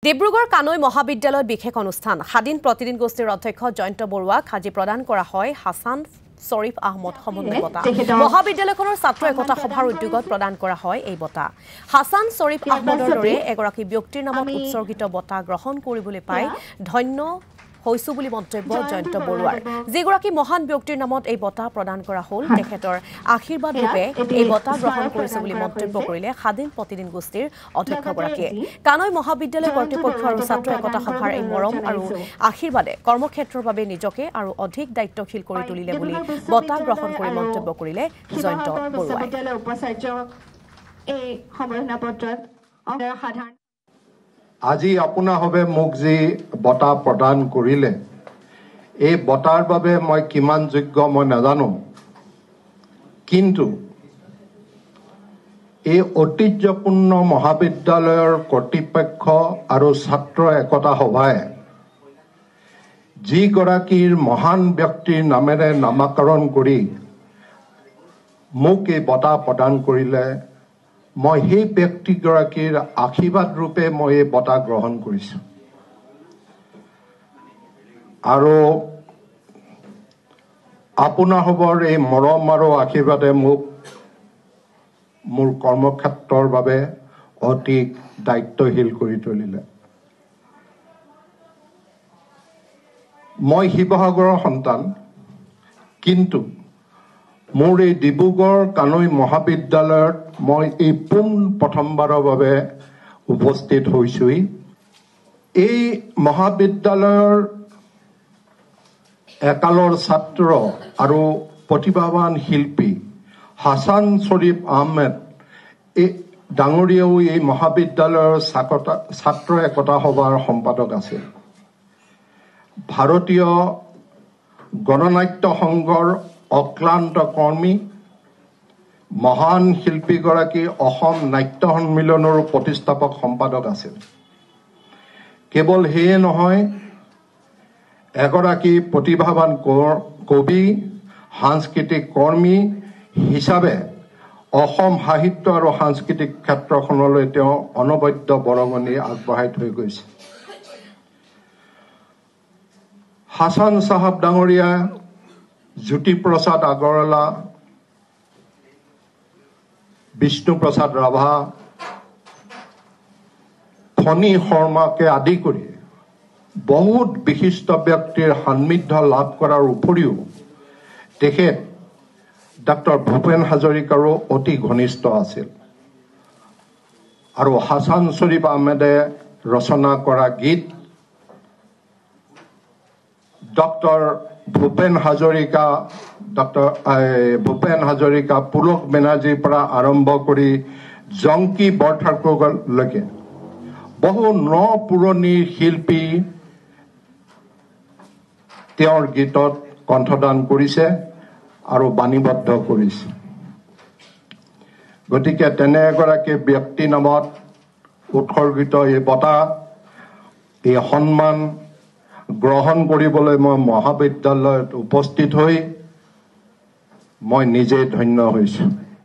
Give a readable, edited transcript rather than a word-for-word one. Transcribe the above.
ডিব্ৰুগড় কানৈ মহাবিদ্যালয়ত বিশেষ অনুষ্ঠান স্বাধীন প্ৰতিদিন গোষ্ঠীৰ অধ্যক্ষ জয়ন্ত বৰুৱাক আজি প্ৰদান কৰা হয় হাছান শ্বৰীফ আহমদ সমন্বয় বঁটা মহাবিদ্যালয়খনৰ ছাত্ৰ একতা সভাৰ উদ্যোগত প্ৰদান কৰা হয় এই বঁটা হাছান শ্বৰীফ আহমদৰ দৰে এগৰাকী ব্যক্তিৰ নামত উৎসৰ্গিত বঁটা গ্ৰহণ কৰিবলৈ পাই ধন্য হৈছো বুলি মন্তব্য জয়ন্ত বৰুৱাৰ যিগৰাকী মহান ব্যক্তিৰ নামত এই বঁটা প্ৰদান কৰা হ'ল তেখেতৰ আশীৰ্বাদ ৰূপে এই বঁটা গ্ৰহণ কৰিছে বুলি মন্তব্য কৰিলে স্বাধীন প্ৰতিদিন গোষ্ঠীৰ অধ্যক্ষগৰাকীয়ে কানৈ মহাবিদ্যালয় কৰ্তৃপক্ষ আৰু ছাত্ৰ একতা সভাৰ এই মৰম আৰু আশীৰ্বাদে কৰ্মক্ষেত্ৰৰ বাবে নিজকে আৰু অধিক দায়িত্বশীল কৰি তুলিলে বুলি বঁটা গ্ৰহণ কৰি মন্তব্য কৰিলে জয়ন্ত বৰুৱাই আজি আপোনাহবে মোক যি বঁটা প্ৰদান কৰিলে এই বঁটাৰ বাবে মই কিমান যোগ্য মই নাজানো কিন্তু এই ঐতিহ্যপূৰ্ণ মহাবিদ্যালয়ৰ কৰ্তৃপক্ষ আৰু ছাত্ৰ একতা সভাই যি গৰাকীৰ মহান ব্যক্তিৰ নামেৰে নামকৰণ কৰি মোক এই বঁটা প্ৰদান কৰিলে মই সেই ব্যক্তিগৰাকীৰ আশীৰ্বাদ ৰূপে মই এই বঁটা গ্ৰহণ কৰিছো আৰু আপোনাহবৰ এই মৰম আৰু আশীৰ্বাদে মোক মোৰ কৰ্মক্ষেত্ৰৰ বাবে অতি দায়িত্বশীল কৰি তুলিলে মই শিৱসাগৰৰ সন্তান কিন্তু মোৰ এই ডিব্ৰুগড় কানৈ মহাবিদ্যালয়ত মই এই প্ৰথমবাৰৰ বাবে উপস্থিত হৈছোই এই মহাবিদ্যালয়ৰ একালৰ ছাত্ৰ আৰু প্ৰতিভাৱান শিল্পী হাছান শ্বৰীফ আহমেদ এই ডাঙৰীয়াও এই মহাবিদ্যালয়ৰ ছাত্ৰ একতা সভাৰ সম্পাদক আছিল ভাৰতীয় গণনাট্য সংঘৰ অক্লান্ত কৰ্মী মহান শিল্পীগৰাকী অসম নাট্য সন্মিলনৰ প্ৰতিষ্ঠাপক সম্পাদক আছিল কেৱল সেয়ে নহয় এগৰাকী প্ৰতিভাৱান কবি সাংস্কৃতিক কৰ্মী হিচাপে অসম সাহিত্য আৰু সাংস্কৃতিক ক্ষেত্ৰখনলৈ তেওঁ অনবদ্য বৰঙণি আগবঢ়াই থৈ গৈছে হাছান চাহাব ডাঙৰীয়া জ্যোতিপ্ৰসাদ আগৰৱালা বিষ্ণুপ্ৰসাদ ৰাভা ফণী শৰ্মাকে আদি কৰি বহুত বিশিষ্ট ব্যক্তিৰ সান্নিধ্য লাভ কৰাৰ উপৰিও তেখেত ডক্টৰ ভূপেন হাজৰিকাৰো অতি ঘনিষ্ঠ আছিল আৰু হাছান শ্বৰীফ আহমেদে ৰচনা কৰা গীত ডক্টৰ ভূপেন হাজৰিকা পুলক বেনাৰ্জীৰ পৰা আৰম্ভ কৰি জংকী বৰঠাকুৰলৈকে বহু ন পুৰণি শিল্পী তেওঁৰ গীতত কণ্ঠদান কৰিছে আৰু বাণীবদ্ধ কৰিছে গতিকে তেনে এগৰাকী ব্যক্তি নামত উৎসৰ্গিত এই বঁটা এই সন্মান গ্ৰহণ কৰিবলৈ মই মহাবিদ্যালয়ত উপস্থিত হৈ মই নিজে ধন্য হৈছো